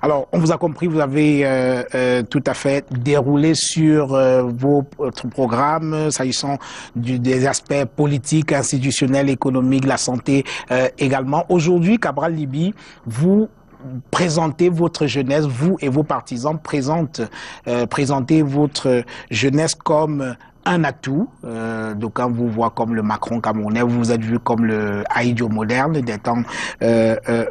Alors, on vous a compris, vous avez tout à fait déroulé sur votre programme, s'agissant des aspects politiques, institutionnels, économiques, la santé également. Aujourd'hui, Cabral Libye, vous présentez votre jeunesse, vous et vos partisans présentez votre jeunesse comme un atout. Donc quand vous voyez comme le Macron camerounais, vous vous êtes vu comme le Ahidjo moderne, des temps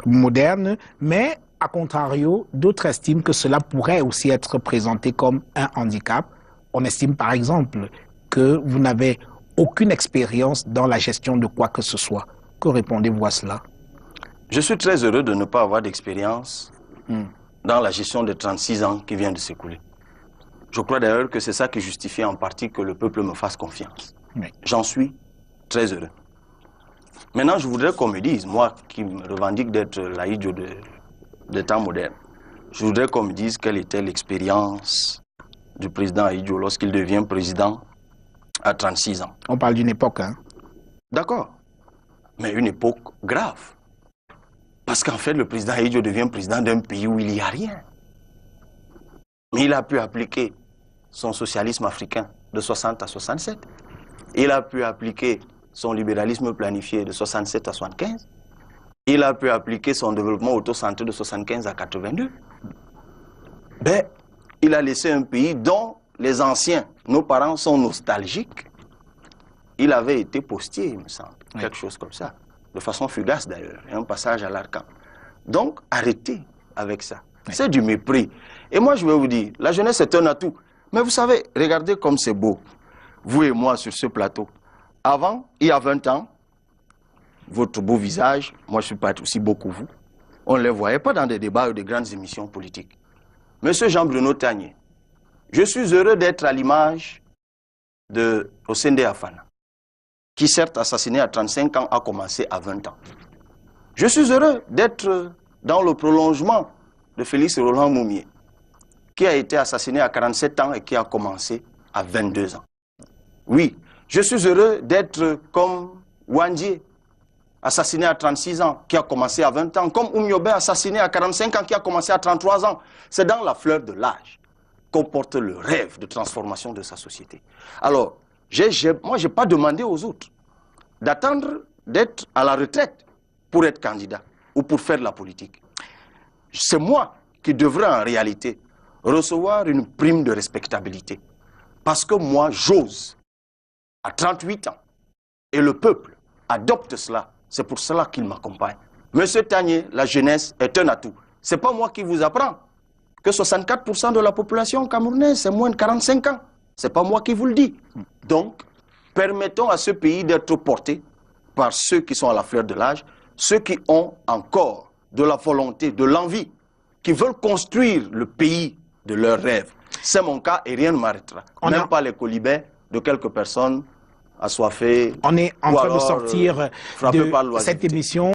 modernes, mais à contrario, d'autres estiment que cela pourrait aussi être présenté comme un handicap. On estime par exemple que vous n'avez aucune expérience dans la gestion de quoi que ce soit. Que répondez-vous à cela? Je suis très heureux de ne pas avoir d'expérience dans la gestion des 36 ans qui vient de s'écouler. Je crois d'ailleurs que c'est ça qui justifie en partie que le peuple me fasse confiance. Oui. J'en suis très heureux. Maintenant, je voudrais qu'on me dise, moi qui me revendique d'être l'Ahidjo des temps modernes, je voudrais qu'on me dise quelle était l'expérience du président Ahidjo lorsqu'il devient président à 36 ans. On parle d'une époque, hein? D'accord, mais une époque grave. Parce qu'en fait, le président Ahidjo devient président d'un pays où il n'y a rien. Mais il a pu appliquer son socialisme africain de 60 à 67. Il a pu appliquer son libéralisme planifié de 67 à 75. Il a pu appliquer son développement autocentré de 75 à 82. Ben, il a laissé un pays dont les anciens, nos parents, sont nostalgiques. Il avait été postier, il me semble, quelque chose comme ça. De façon fugace d'ailleurs, un passage à l'Arcan. Donc, arrêtez avec ça. C'est du mépris. Et moi, je vais vous dire, la jeunesse est un atout. Mais vous savez, regardez comme c'est beau, vous et moi sur ce plateau. Avant, il y a 20 ans, votre beau visage, moi je ne suis pas aussi beau que vous, on ne les voyait pas dans des débats ou des grandes émissions politiques. Monsieur Jean-Bruno Tagné, je suis heureux d'être à l'image de Osende Afana, qui certes assassiné à 35 ans a commencé à 20 ans. Je suis heureux d'être dans le prolongement de Félix Roland Moumié, qui a été assassiné à 47 ans et qui a commencé à 22 ans. Oui, je suis heureux d'être comme Wandje, assassiné à 36 ans, qui a commencé à 20 ans, comme Oumiobe, assassiné à 45 ans, qui a commencé à 33 ans. C'est dans la fleur de l'âge qu'on porte le rêve de transformation de sa société. Alors, moi, je n'ai pas demandé aux autres d'attendre d'être à la retraite pour être candidat ou pour faire de la politique. C'est moi qui devrais en réalité recevoir une prime de respectabilité. Parce que moi, j'ose, à 38 ans, et le peuple adopte cela. C'est pour cela qu'il m'accompagne. Monsieur Tagné, la jeunesse est un atout. Ce n'est pas moi qui vous apprends que 64% de la population camerounaise, c'est moins de 45 ans. Ce n'est pas moi qui vous le dis. Donc, permettons à ce pays d'être porté par ceux qui sont à la fleur de l'âge, ceux qui ont encore de la volonté, de l'envie, qui veulent construire le pays de leurs rêves. C'est mon cas et rien ne m'arrêtera. Même pas les colibets de quelques personnes assoiffées. On est en train de sortir de cette émission.